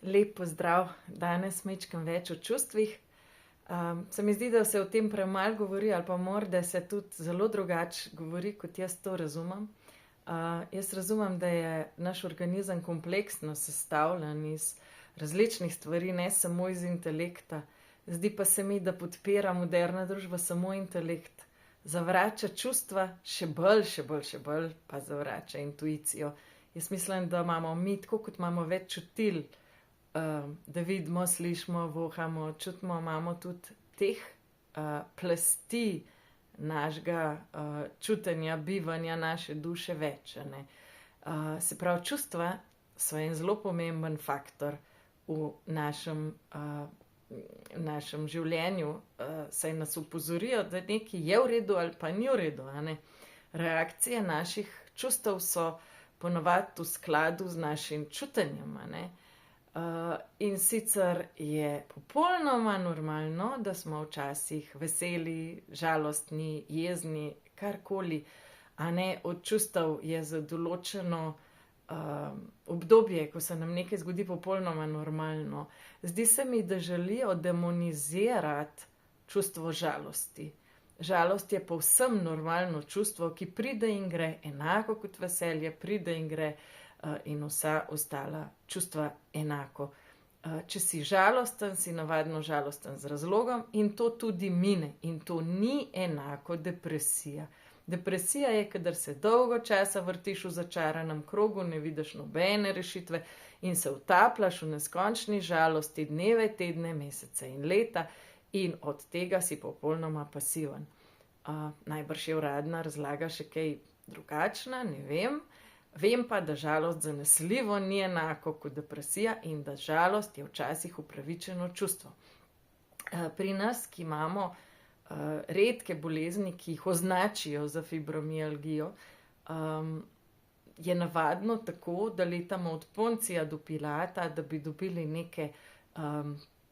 Lep pozdrav, danes majčkam več o čustvih. Se mi zdi, da se o tem premalo govori, ali pa morda se tudi zelo drugače govori, kot jaz to razumem. Jaz razumem, da je naš organizem kompleksno sestavljen iz različnih stvari, ne samo iz intelekta. Zdi pa se mi, da podpira moderna družba samo intelekt. Zavrača čustva, še bolj, pa zavrača intuicijo. Jaz mislim, da imamo mi, tako kot imamo več čutil, da vidimo, slišimo, vohamo, čutimo, imamo tudi teh plasti našega čutenja, bivanja naše duše več. Se pravi, čustva so en zelo pomemben faktor v našem življenju, saj nas upozorijo, da nekaj je v redu ali pa ni v redu. Reakcije naših čustev so ponovadi v skladu z našim čutenjem. In sicer je popolnoma normalno, da smo včasih veseli, žalostni, jezni, karkoli, od čustev je za določeno obdobje, ko se nam nekaj zgodi, popolnoma normalno. Zdi se mi, da želijo demonizirati čustvo žalosti. Žalost je povsem normalno čustvo, ki pride in gre, enako kot veselje pride in gre, in vsa ostala čustva enako. Če si žalosten, si navadno žalosten z razlogom in to tudi mine. In to ni enako depresija. Depresija je, kadar se dolgo časa vrtiš v začaranem krogu, ne vidiš nobene rešitve in se utapljaš v neskončni žalosti dneve, tedne, mesece in leta in od tega si popolnoma pasiven. Najbrž je uradna razlaga še kaj drugačna, ne vem. Vem pa, da žalost zanesljivo ni enako kot depresija in da žalost je včasih upravičeno čustvo. Pri nas, ki imamo redke bolezni, ki jih označijo za fibromialgijo, je navadno tako, da letamo od Poncija do Pilata, da bi dobili neke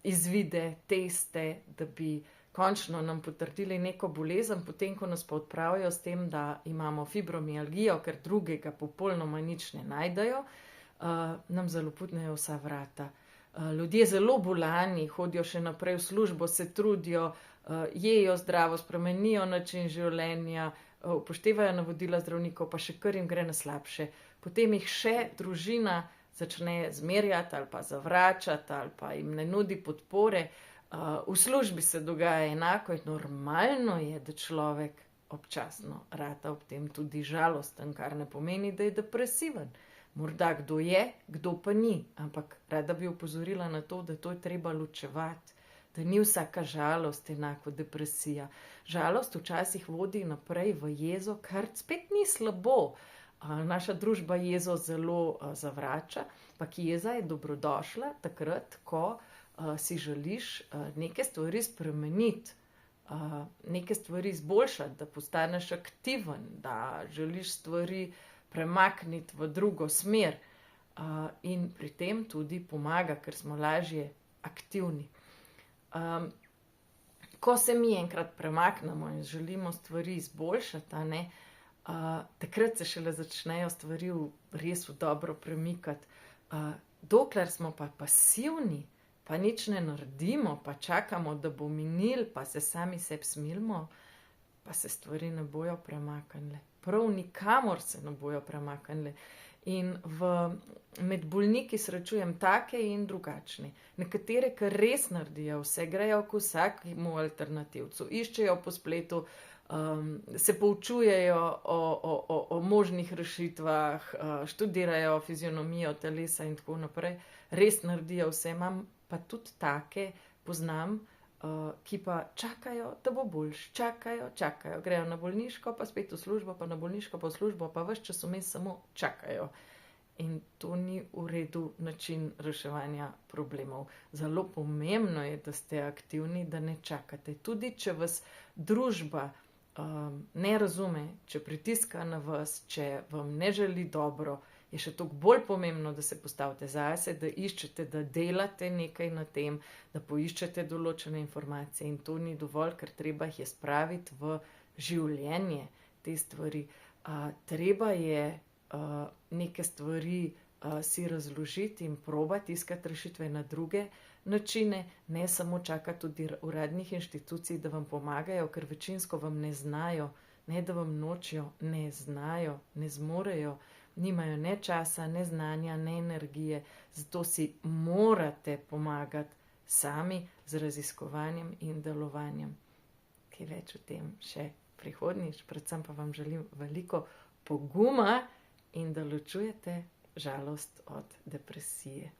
izvide, teste, da bi končno nam potrdili neko bolezen, potem ko nas pa odpravijo s tem, da imamo fibromialgijo, ker drugega popolnoma nič ne najdejo, nam zaloputnejo vsa vrata. Ljudje zelo bolani hodijo še naprej v službo, se trudijo, jejo zdravo, spremenijo način življenja, upoštevajo navodila zdravnikov, pa še kar jim gre na slabše. Potem jih še družina začne zmerjati ali pa zavračati ali pa jim ne nudi podpore. V službi se dogaja enako in normalno je, da človek občasno rata ob tem tudi žalosten, kar ne pomeni, da je depresiven. Morda kdo je, kdo pa ni, ampak rada bi opozorila na to, da to je treba ločevati, da ni vsaka žalost enako depresija. Žalost včasih vodi naprej v jezo, kar spet ni slabo. Naša družba jezo zelo zavrača, ampak jeza je dobrodošla takrat, ko si želiš neke stvari spremeniti, neke stvari izboljšati, da postaneš aktiven, da želiš stvari premakniti v drugo smer, in pri tem tudi pomaga, ker smo lažje aktivni. Ko se mi enkrat premaknemo in želimo stvari izboljšati, takrat se šele začnejo stvari res v dobro premikati. Dokler smo pa pasivni, pa nič ne naredimo, pa čakamo, da bo minil, pa se sami sebi smilimo, pa se stvari ne bojo premaknile. Prav nikamor se ne bojo premaknile. In med bolniki srečujem take in drugačne. Nekatere, ki res naredijo vse, grejo k vsakemu alternativcu, iščejo po spletu, se poučujejo o možnih rešitvah, študirajo fizionomijo telesa in tako naprej. Res naredijo vse, imam pa tudi take, poznam, ki pa čakajo, da bo boljš, čakajo, grejo na bolniško, pa spet v službo, pa na bolniško, pa v službo, pa ves čas vmes samo čakajo. In to ni v redu način reševanja problemov. Zelo pomembno je, da ste aktivni, da ne čakate. Tudi če vas družba ne razume, če pritiska na vas, če vam ne želi dobro, je še toliko bolj pomembno, da se postavite zase, da iščete, da delate nekaj na tem, da poiščete določene informacije in to ni dovolj, ker treba jih je spraviti v življenje, te stvari. Treba je neke stvari si razložiti in probati iskati rešitve na druge načine, ne samo čakati tudi uradnih inštitucij, da vam pomagajo, ker večinsko vam ne znajo, ne da vam nočijo, ne znajo, ne zmorejo, nimajo ne časa, ne znanja, ne energije, zato si morate pomagati sami z raziskovanjem in delovanjem. Kaj več o tem še prihodnjič, predvsem pa vam želim veliko poguma in da ločujete žalost od depresije.